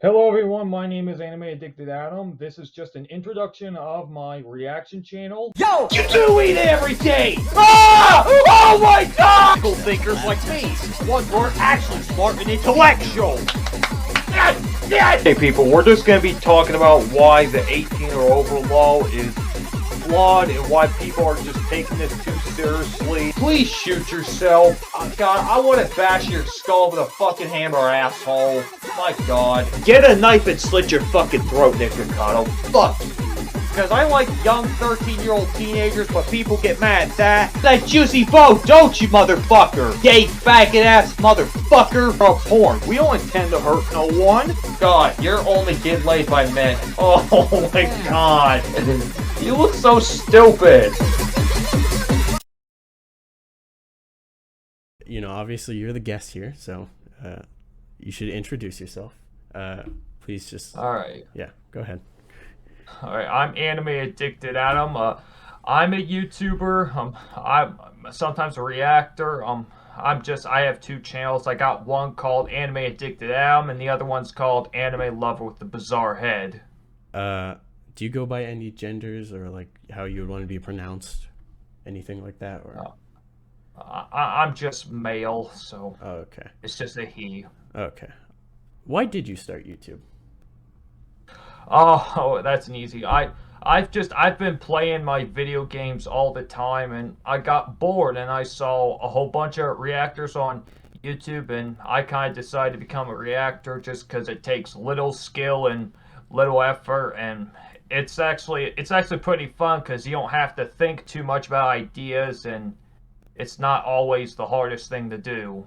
Hello everyone, my name is AnimeAddictedAdam. This is just an introduction of my reaction channel. Yo, you do eat every day! Ah! Oh my god! Critical thinkers like me, ones who are actually smart and intellectual. Hey people, we're just gonna be talking about why the 18 or over law is flawed and why people are just taking this too seriously. Please shoot yourself. God, I want to bash your skull with a fucking hammer, asshole. My god. Get a knife and slit your fucking throat, Nikocado. Fuck you. Because I like young 13-year-old teenagers, but people get mad at that. That juicy bow, don't you, motherfucker? Gay, faggot-ass motherfucker. Or porn. We don't intend to hurt no one. God, you're only getting laid by men. Oh my god. You look so stupid. Obviously you're the guest here, so you should introduce yourself. Please just, Alright. yeah, go ahead. Alright, I'm AnimeAddictedAdam. I'm a YouTuber. I'm sometimes a reactor. I have two channels. I got one called AnimeAddictedAdam and the other one's called Anime Lover with the Bizarre Head. Do you go by any genders or like how you would want to be pronounced? Anything like that? Or I'm just male, so oh, okay. it's just a he. Okay. Why did you start YouTube? Oh, that's an easy. I've been playing my video games all the time and I got bored and I saw a whole bunch of reactors on YouTube and I kind of decided to become a reactor just because it takes little skill and little effort and it's actually pretty fun because you don't have to think too much about ideas and it's not always the hardest thing to do.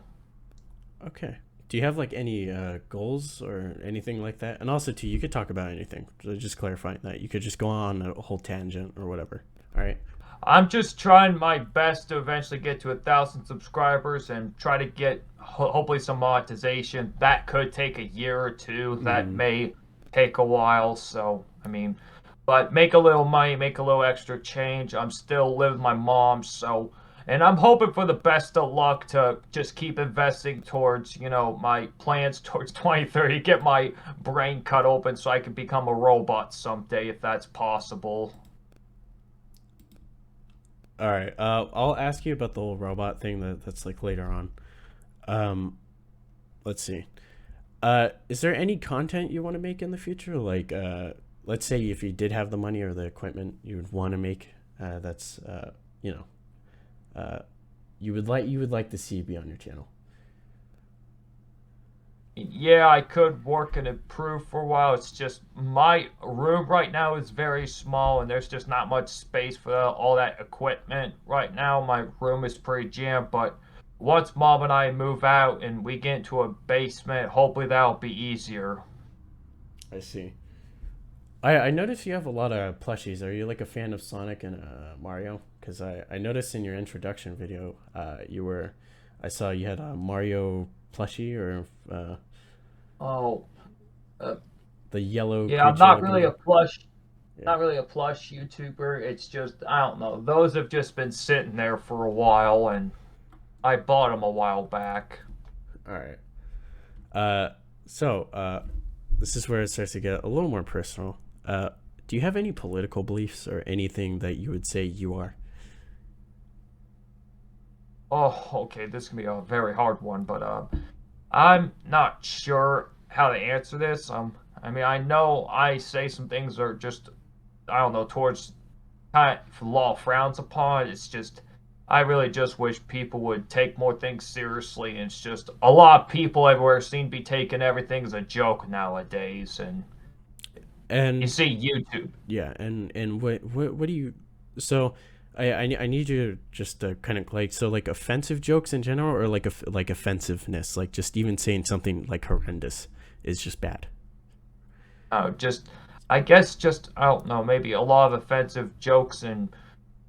Okay. Do you have like any goals or anything like that? And also, too, you could talk about anything. So just clarifying that you could just go on a whole tangent or whatever. All right. I'm just trying my best to eventually get to 1,000 subscribers and try to get hopefully some monetization. That could take a year or two. That may take a while. So, I mean, but make a little money, make a little extra change. I'm still living with my mom, so, and I'm hoping for the best of luck to just keep investing towards, my plans towards 2030, get my brain cut open so I can become a robot someday if that's possible. All right. I'll ask you about the whole robot thing that's like later on. Um, let's see. Is there any content you want to make in the future? Like, let's say if you did have the money or the equipment you would want to make, that's you know, you would like to see be on your channel. Yeah, I could work and improve for a while. It's just my room right now is very small and there's just not much space for all that equipment. Right now, my room is pretty jammed, but once mom and I move out and we get into a basement, hopefully that'll be easier. I see. I noticed you have a lot of plushies. Are you like a fan of Sonic and Mario? Because I noticed in your introduction video, I saw you had a Mario plushie or Oh, uh, the yellow yeah, I'm creature not looking really a one. plush, Yeah. not really a plush YouTuber. It's just, I don't know. Those have just been sitting there for a while and I bought them a while back. All right. Uh, so this is where it starts to get a little more personal. Do you have any political beliefs or anything that you would say you are? Oh, okay, this can be a very hard one, but I'm not sure how to answer this. I mean, I know I say some things are just, I don't know, towards kind of law frowns upon. It's just, I really just wish people would take more things seriously. And it's just a lot of people everywhere seem to be taking everything as a joke nowadays. And you And see YouTube. yeah, and what do you? So I need you to just kind of like so like offensive jokes in general or like offensiveness, like just even saying something like horrendous is just bad. Just, I guess, just, I don't know, maybe a lot of offensive jokes in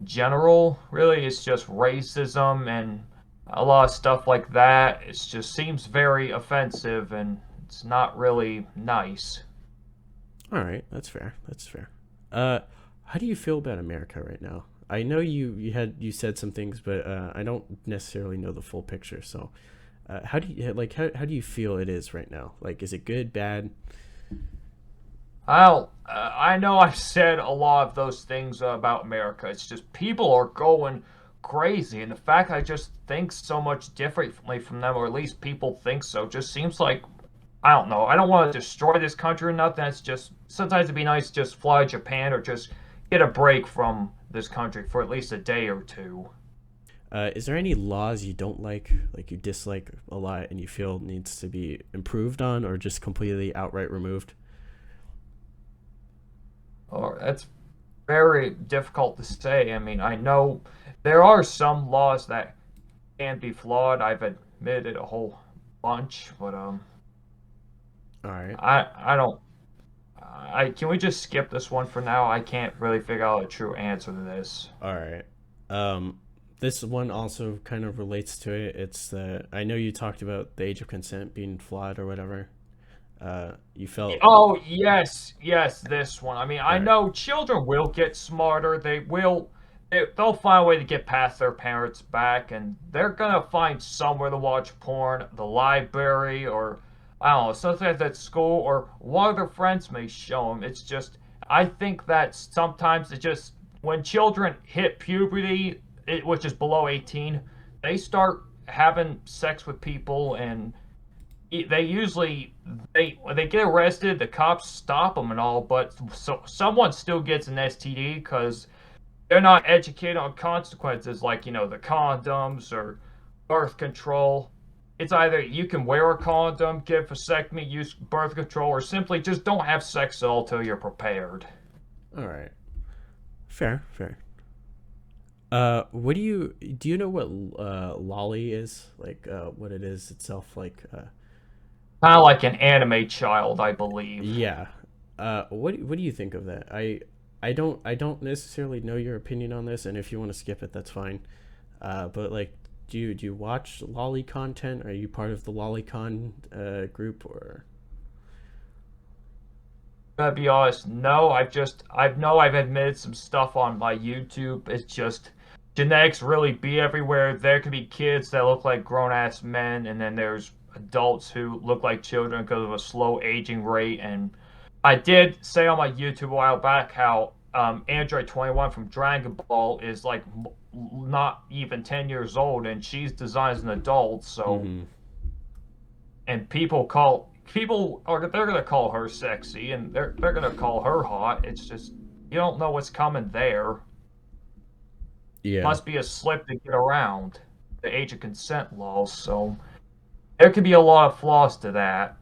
general. Really, it's just racism and a lot of stuff like that. It just seems very offensive and it's not really nice. All right, that's fair. That's fair. Uh, how do you feel about America right now? I know you said some things, but I don't necessarily know the full picture. So, how do you feel it is right now? Like, is it good, bad? I know I've said a lot of those things about America. It's just people are going crazy, and the fact I just think so much differently from them, or at least people think so, just seems like I don't know. I don't want to destroy this country or nothing. It's just sometimes it'd be nice to just fly to Japan or just get a break from this country for at least a day or two. Is there any laws you don't like you dislike a lot, and you feel needs to be improved on, or just completely outright removed? Or that's very difficult to say. I mean, I know there are some laws that can be flawed. I've admitted a whole bunch, but All right. I don't. I can we just skip this one for now? I can't really figure out a true answer to this. All right. This one also kind of relates to it. It's the I know you talked about the age of consent being flawed or whatever. You felt. Oh yes, yes, this one. I mean, All I right. know children will get smarter. They'll find a way to get past their parents' back, and they're gonna find somewhere to watch porn, the library, or I don't know, something at school, or one of their friends may show them. It's just, I think that sometimes it just when children hit puberty, which is below 18, they start having sex with people, and they usually when they get arrested, the cops stop them and all, but someone still gets an STD because they're not educated on consequences like, the condoms or birth control. It's either you can wear a condom, get a vasectomy, use birth control, or simply just don't have sex at all till you're prepared. All right. Fair. Fair. What do you know what lolly is like? What it is itself like? Kind of like an anime child, I believe. Yeah. What do you think of that? I don't necessarily know your opinion on this, and if you want to skip it, that's fine. But like, do you watch lolly content? Are you part of the lolicon group or? Gotta be honest, no, I've admitted some stuff on my YouTube. It's just genetics really be everywhere. There could be kids that look like grown ass men, and then there's adults who look like children because of a slow aging rate. And I did say on my YouTube a while back how Android 21 from Dragon Ball is like not even 10 years old, and she's designed as an adult. So, Mm-hmm. and people are they're gonna call her sexy, and they're gonna call her hot. It's just you don't know what's coming there. Yeah. Must be a slip to get around the age of consent laws. So there could be a lot of flaws to that.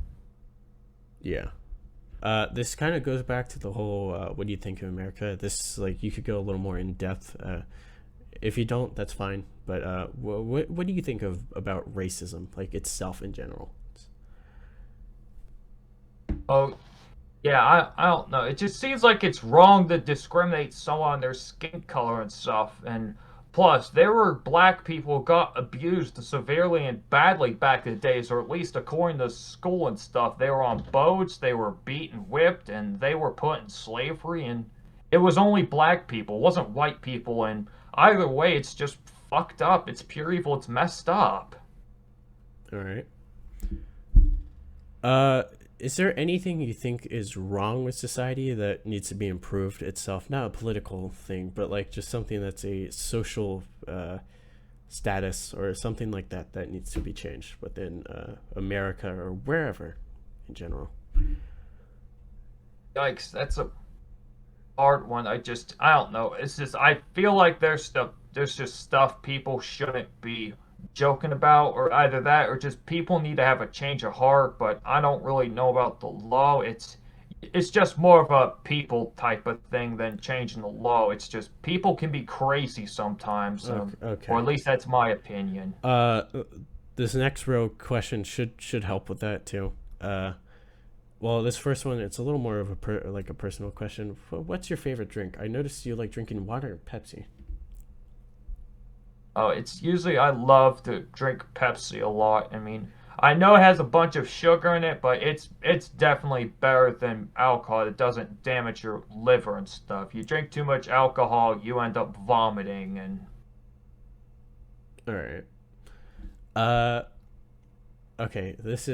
Yeah. This kind of goes back to the whole what do you think of America? This like you could go a little more in depth. If you don't, that's fine. But what do you think of about racism, like itself in general? Oh, yeah, I don't know. It just seems like it's wrong to discriminate someone on their skin color and stuff. And plus, there were black people who got abused severely and badly back in the days, or at least according to school and stuff. They were on boats, they were beaten, whipped, and they were put in slavery. And it was only black people, it wasn't white people. And either way, it's just fucked up. It's pure evil. It's messed up. All right. Uh, is there anything you think is wrong with society that needs to be improved itself? Not a political thing, but like just something that's a social status or something like that that needs to be changed within America or wherever in general. Yikes, that's a hard one. I don't know. It's just I feel like there's just stuff people shouldn't be joking about, or either that or just people need to have a change of heart, but I don't really know about the law. It's just more of a people type of thing than changing the law. It's just people can be crazy sometimes, or Okay. at least that's my opinion. Uh, this next row question should help with that too. Well, this first one it's a little more of like a personal question. What's your favorite drink? I noticed you like drinking water or Pepsi. Oh, it's usually I love to drink Pepsi a lot. I mean, I know it has a bunch of sugar in it, but it's definitely better than alcohol. It doesn't damage your liver and stuff. You drink too much alcohol, you end up vomiting, and All right. Uh, Okay, this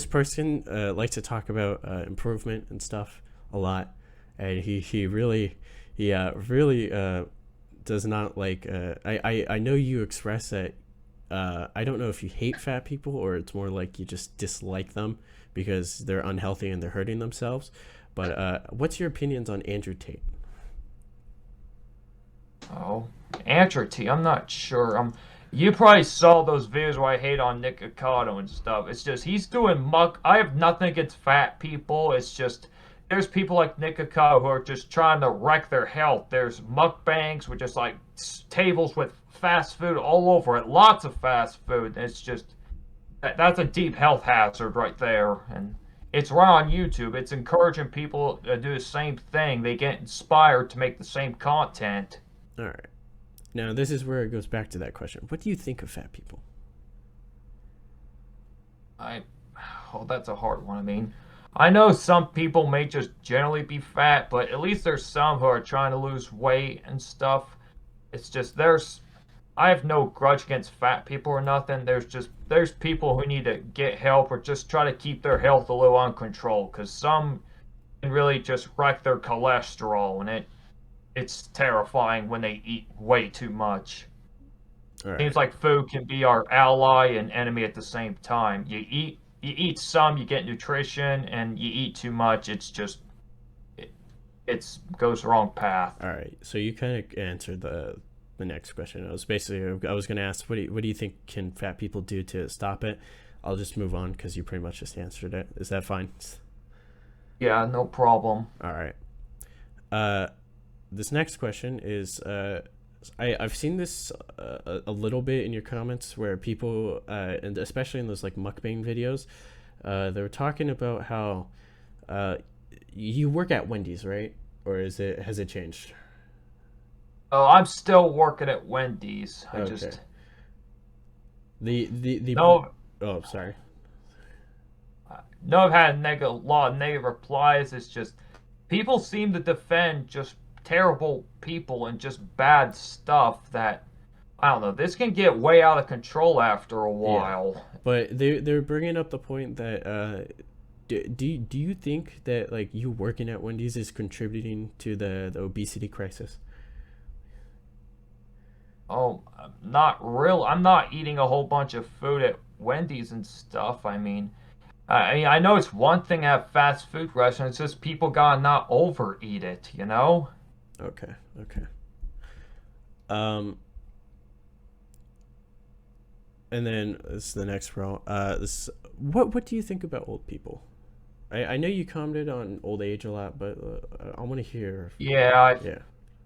person likes to talk about improvement and stuff a lot, and he really really does not like. I know you express that. I don't know if you hate fat people or it's more like you just dislike them because they're unhealthy and they're hurting themselves. But what's your opinions on Andrew Tate? Oh, Andrew T. I'm not sure. You probably saw those videos where I hate on Nick Ocado and stuff. It's just he's doing muck. I have nothing against fat people. It's just there's people like Nick Ocado who are just trying to wreck their health. There's mukbangs with just like tables with fast food all over it. Lots of fast food. It's just that's a deep health hazard right there. And it's right on YouTube. It's encouraging people to do the same thing. They get inspired to make the same content. All right. Now, this is where it goes back to that question. What do you think of fat people? Oh, that's a hard one. I mean, I know some people may just generally be fat, but at least there's some who are trying to lose weight and stuff. It's just I have no grudge against fat people or nothing. There's people who need to get help or just try to keep their health a little under control because some can really just wreck their cholesterol and it's terrifying when they eat way too much. All right. Seems like food can be our ally and enemy at the same time. You eat some, you get nutrition, and you eat too much, it goes the wrong path. All right. So you kind of answered the next question. I was going to ask, what do you think can fat people do to stop it? I'll just move on because you pretty much just answered it. Is that fine? Yeah, no problem. All right. This next question is, I've seen this a little bit in your comments where people, and especially in those like mukbang videos, they were talking about how you work at Wendy's, right? Or has it changed? Oh, I'm still working at Wendy's. Okay. The No, Oh, sorry. no, I've had a lot of negative replies. It's just people seem to defend just terrible people and just bad stuff that I don't know. This can get way out of control after a while. Yeah. But they're bringing up the point that do you think that like you working at Wendy's is contributing to the obesity crisis? Oh, not real. I'm not eating a whole bunch of food at Wendy's and stuff. I mean, I know it's one thing to have fast food restaurants. It's just people gotta not overeat it, you know? Okay. And then this is the next row. What do you think about old people? I know you commented on old age a lot, but I want to hear. Yeah, Yeah.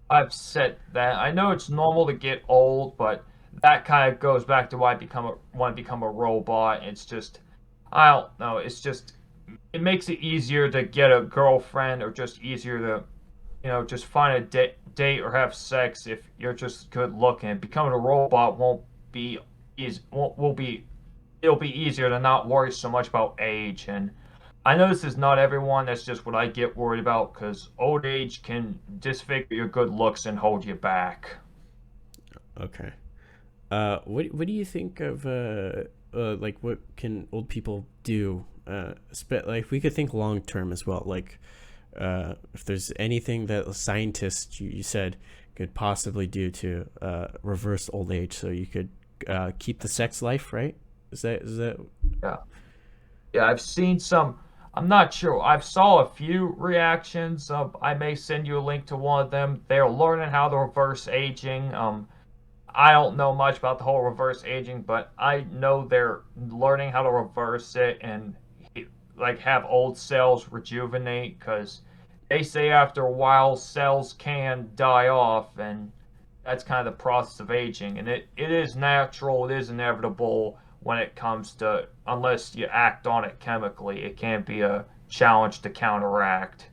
I've said that. I know it's normal to get old, but that kind of goes back to why I want to become a robot. It's just, I don't know. It's just, it makes it easier to get a girlfriend or just easier to, just find a date or have sex if you're just good looking. Becoming a robot won't be easy. It'll be easier to not worry so much about age. And I know this is not everyone. That's just what I get worried about because old age can disfigure your good looks and hold you back. Okay. What do you think of like what can old people do? Like we could think long term as well. Like if there's anything that scientists you said could possibly do to reverse old age, so you could keep the sex life, right? Is that? Yeah. I've seen some. I'm not sure. I've saw a few reactions. I may send you a link to one of them. They're learning how to reverse aging. I don't know much about the whole reverse aging, but I know they're learning how to reverse it and like have old cells rejuvenate because they say after a while cells can die off and that's kind of the process of aging. And it is natural. It is inevitable when it comes to, unless you act on it chemically, it can't be a challenge to counteract.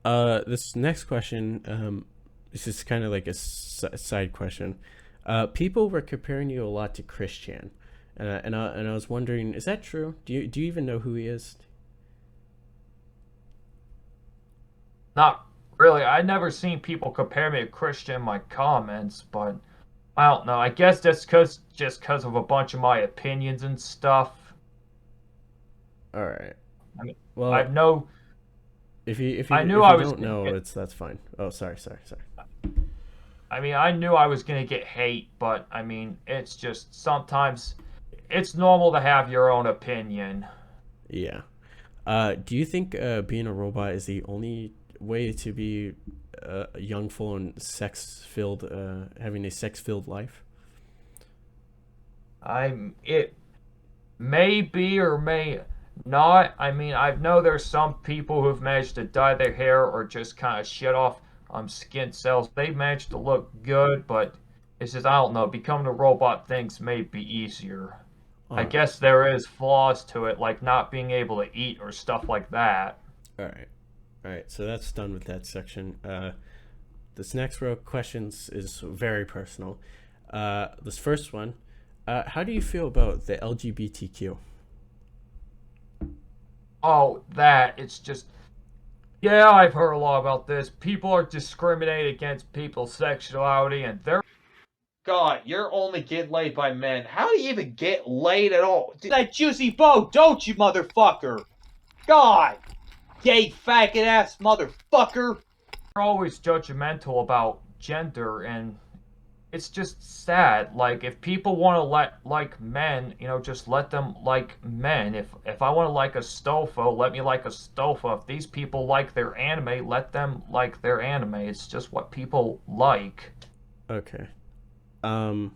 This next question, this is kind of like a side question. People were comparing you a lot to Christian, and I was wondering, is that true? Do you even know who he is? Not really. I never seen people compare me to Christian in my comments, but I don't know. I guess that's just cause of a bunch of my opinions and stuff. All right. I mean, I Well, know I knew if I you was don't gonna know, get. it's that's fine. Oh, sorry. I mean, I knew I was gonna get hate, but I mean, it's just sometimes it's normal to have your own opinion. Yeah. Do you think being a robot is the only way to be young, full, and sex-filled, having a sex-filled life? It may be or may not. I mean, I know there's some people who've managed to dye their hair or just kind of shit off skin cells. They managed to look good, but it's just I don't know. Becoming a robot things may be easier. All I right. guess there is flaws to it, like not being able to eat or stuff like that. All right. All right. So that's done with that section. This next row of questions is very personal. This first one, how do you feel about the LGBTQ? Oh, that it's just yeah, I've heard a lot about this. People are discriminated against people's sexuality, and they're God, you're only getting laid by men. How do you even get laid at all? That juicy bow, don't you, motherfucker? God, gay faggot ass motherfucker. always judgmental about gender, and it's just sad. Like if people want to like men, just let them like men. If I want to like a stofo, let me like a stofo. If these people like their anime, let them like their anime. It's just what people like. Okay. Um,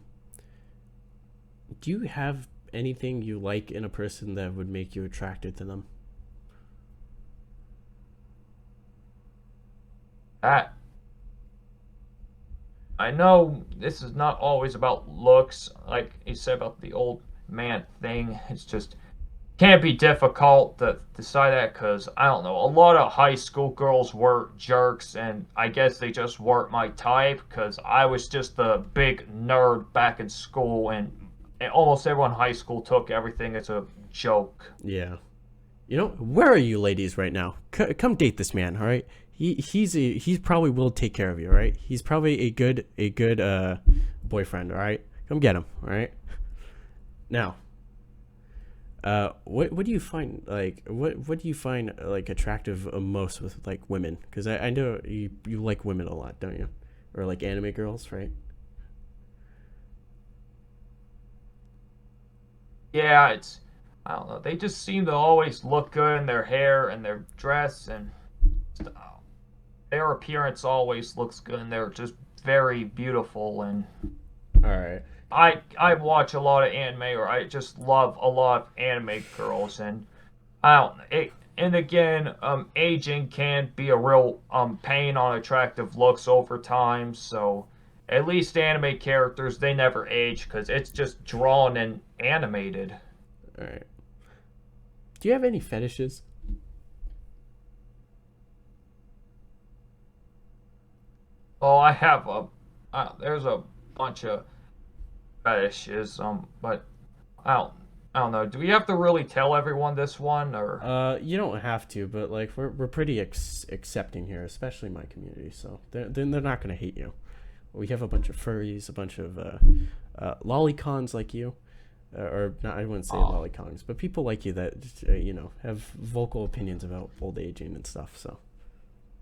do you have anything you like in a person that would make you attracted to them? That I know this is not always about looks, like you said about the old man thing. It's just can't be difficult to decide that because I don't know. A lot of high school girls were jerks, and I guess they just weren't my type because I was just the big nerd back in school, and almost everyone in high school took everything as a joke. Yeah. You know, where are you ladies right now? Come date this man, all right? He's probably will take care of you, all right? He's probably a good boyfriend, all right? Come get him, all right? Now, what do you find what do you find like attractive most with like women? Because I know you like women a lot, don't you? Or like anime girls, right? Yeah, it's I don't know. They just seem to always look good in their hair and their dress, and their appearance always looks good, and they're just very beautiful. And All right. I watch a lot of anime, or I just love a lot of anime girls, and I don't. And again, aging can be a real pain on attractive looks over time. So at least anime characters they never age because it's just drawn and animated. All right. Do you have any fetishes? Oh, I have there's a bunch of fetishes, but I don't, I don't know. Do we have to really tell everyone this one, or? You don't have to, but like we're pretty accepting here, especially my community. So they're not gonna hate you. We have a bunch of furries, a bunch of lolicons like you, or not. I wouldn't say Oh, lolicons, but people like you that have vocal opinions about old aging and stuff. So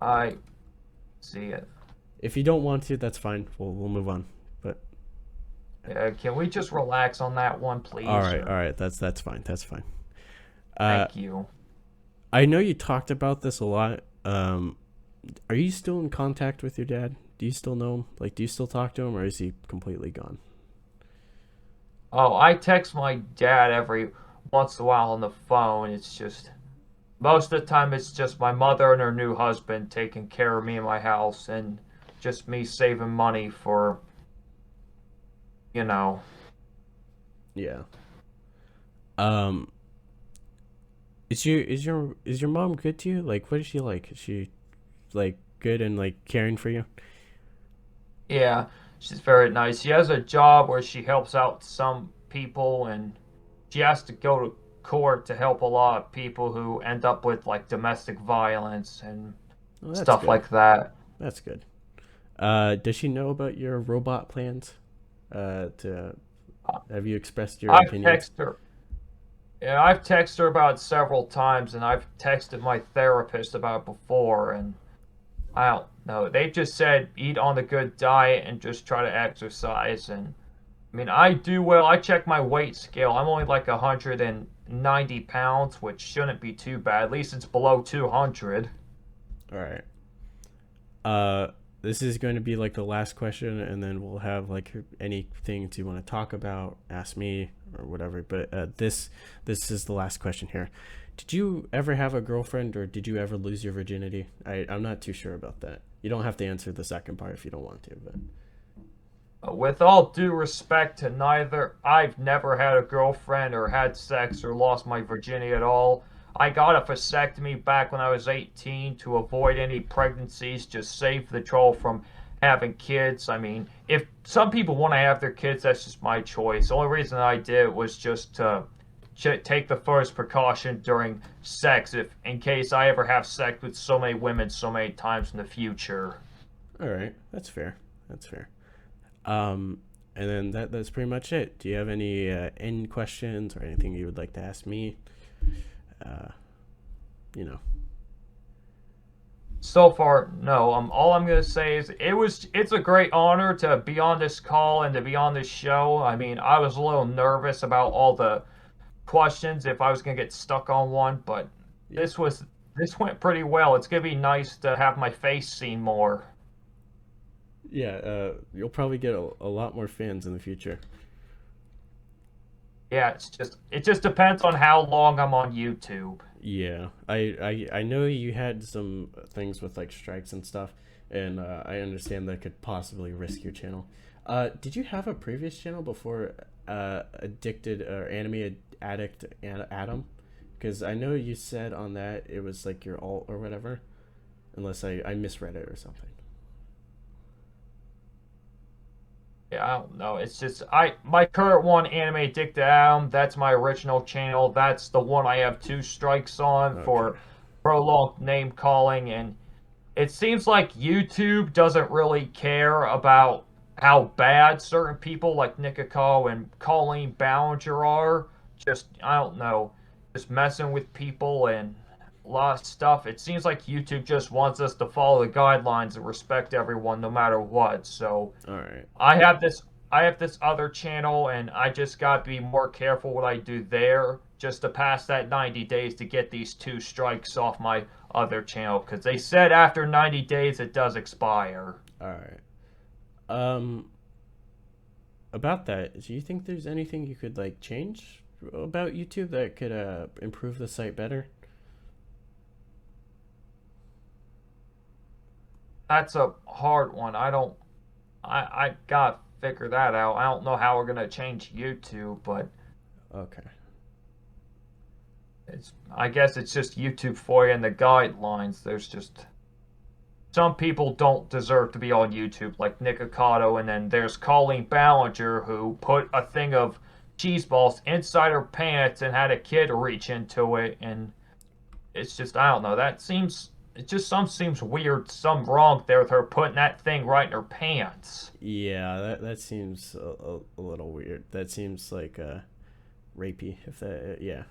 I see it. if you don't want to, that's fine. We'll move on. But Can we just relax on that one, please? all Or right, that's fine. That's fine. Uh, thank you. I know you talked about this a lot. Are you still in contact with your dad? Do you still know him? Like, do you still talk to him, or is he completely gone? Oh, I text my dad every once in a while on the phone. It's just most of the time it's just my mother and her new husband taking care of me in my house, and just me saving money for you know. Yeah. Um, is your mom good to you? Like, what is she like? Is she like good and like caring for you? Yeah, she's very nice. She has a job where she helps out some people, and she has to go to court to help a lot of people who end up with like domestic violence and Oh, that's stuff good. like that. That's good. Does she know about your robot plans? To have you expressed your I've opinions? texted her. Yeah, I've texted her about it several times, and I've texted my therapist about it before, and I don't know. They've just said eat on a good diet and just try to exercise. And I mean, I do well. I check my weight scale. I'm only like 190 pounds, which shouldn't be too bad. At least it's below 200. All right. Uh, this is going to be like the last question, and then we'll have like anything you want to talk about, ask me or whatever. But this is the last question here. Did you ever have a girlfriend, or did you ever lose your virginity? I'm not too sure about that. You don't have to answer the second part if you don't want to, but With all due respect to neither, I've never had a girlfriend or had sex or lost my virginity at all. I got a vasectomy back when I was 18 to avoid any pregnancies, just save the troll from having kids. I mean, if some people want to have their kids, that's just my choice. The only reason I did was just to take the first precaution during sex, if in case I ever have sex with so many women so many times in the future. all right, that's fair. That's fair. And then that's pretty much it. Do you have any end questions or anything you would like to ask me? You know. So far, no. All I'm gonna say is it's a great honor to be on this call and to be on this show. I mean, I was a little nervous about all the questions if I was gonna get stuck on one, but Yeah. this went pretty well. It's gonna be nice to have my face seen more. Yeah, you'll probably get a lot more fans in the future. Yeah, it just depends on how long I'm on YouTube. Yeah, I know you had some things with like strikes and stuff, and I understand that could possibly risk your channel. Did you have a previous channel before Addicted or Anime Addict Adam? Because I know you said on that it was like your alt or whatever, unless I misread it or something. Yeah, I don't know. It's just my current one, AnimeAddictedAdam, that's my original channel. That's the one I have 2 strikes on for Okay. prolonged name calling, and it seems like YouTube doesn't really care about how bad certain people like Nikiko and Colleen Ballinger are. Just I don't know, just messing with people and a lot of stuff. It seems like YouTube just wants us to follow the guidelines and respect everyone no matter what. So All right. I have this other channel, and I just got to be more careful what I do there just to pass that 90 days to get these 2 strikes off my other channel, because they said after 90 days it does expire. All right. Um, about that, do you think there's anything you could like change about YouTube that could improve the site better? That's a hard one. I gotta figure that out. I don't know how we're gonna change YouTube, but Okay. I guess it's just YouTube for you and the guidelines. There's just some people don't deserve to be on YouTube, like Nick Ocado, and then there's Colleen Ballinger, who put a thing of cheese balls inside her pants and had a kid reach into it, and it's just I don't know. Some seems weird, some wrong there with her putting that thing right in her pants. Yeah, that seems a little weird. That seems like rapey. If that, yeah.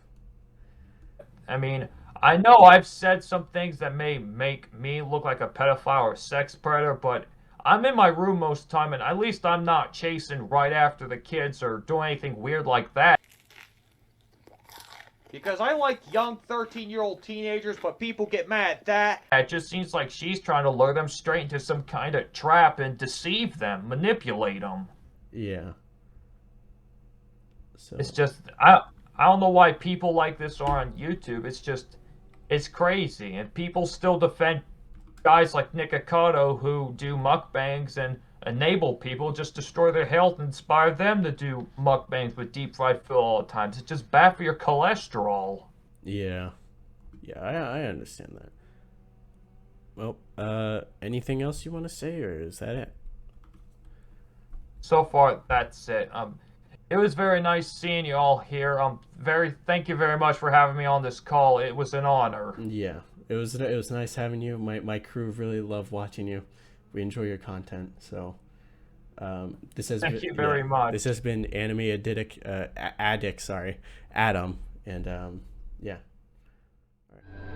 I mean, I know I've said some things that may make me look like a pedophile or sex predator, but I'm in my room most of the time, and at least I'm not chasing right after the kids or doing anything weird like that. Because I like young 13-year-old teenagers, but people get mad at that. It just seems like she's trying to lure them straight into some kind of trap and deceive them, manipulate them. Yeah. So It's just I don't know why people like this are on YouTube. It's crazy, and people still defend guys like Nick Ocado who do mukbangs and enable people, just destroy their health and inspire them to do mukbangs with deep fried food all the time. It's just bad for your cholesterol. yeah, yeah, I understand that. Well, anything else you want to say, or is that it? So far, that's it. It was very nice seeing you all here. Thank you very much for having me on this call. It was an honor. Yeah, it was nice having you. My crew really love watching you. We enjoy your content. So, This has Thank been, you very much. This has been Addict, sorry, Adam, and yeah. All right.